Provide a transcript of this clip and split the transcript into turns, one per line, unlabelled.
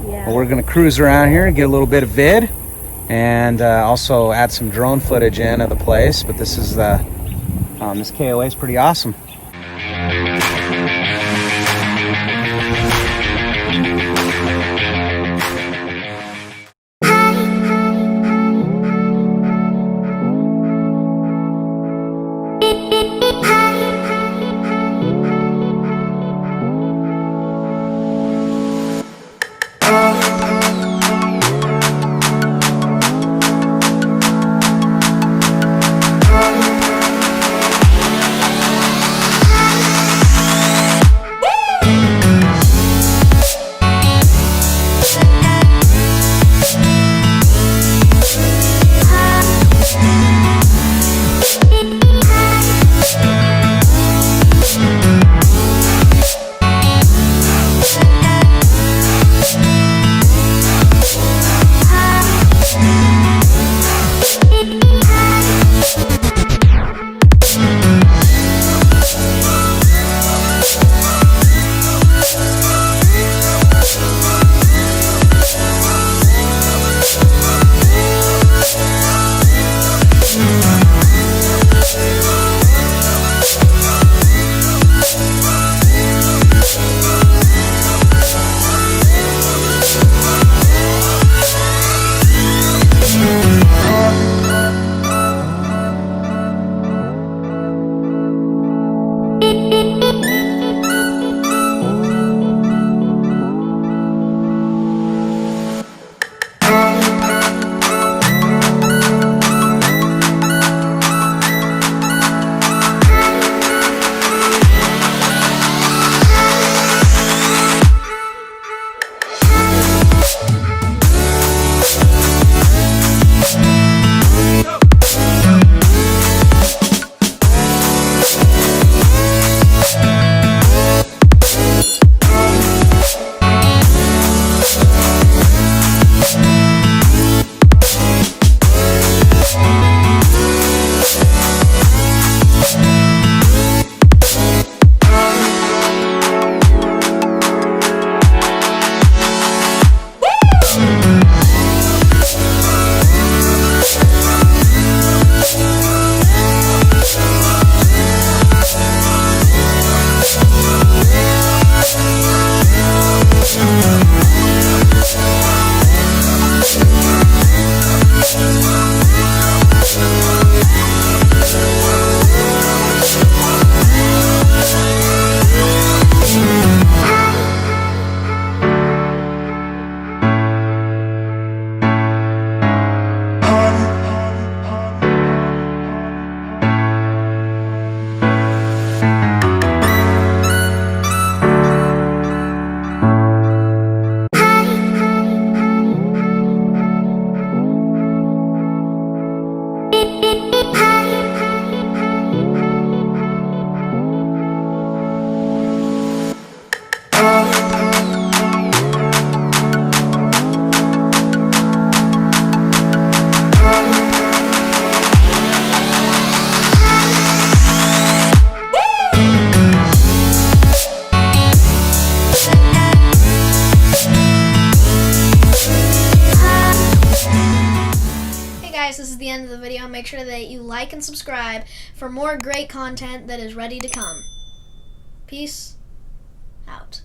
Yeah.
Well, we're going to cruise around here and get a little bit of vid, and also add some drone footage in of the place. But this is this KOA is pretty awesome.
This is the end of the video. Make sure that you like and subscribe for more great content that is ready to come. Peace out.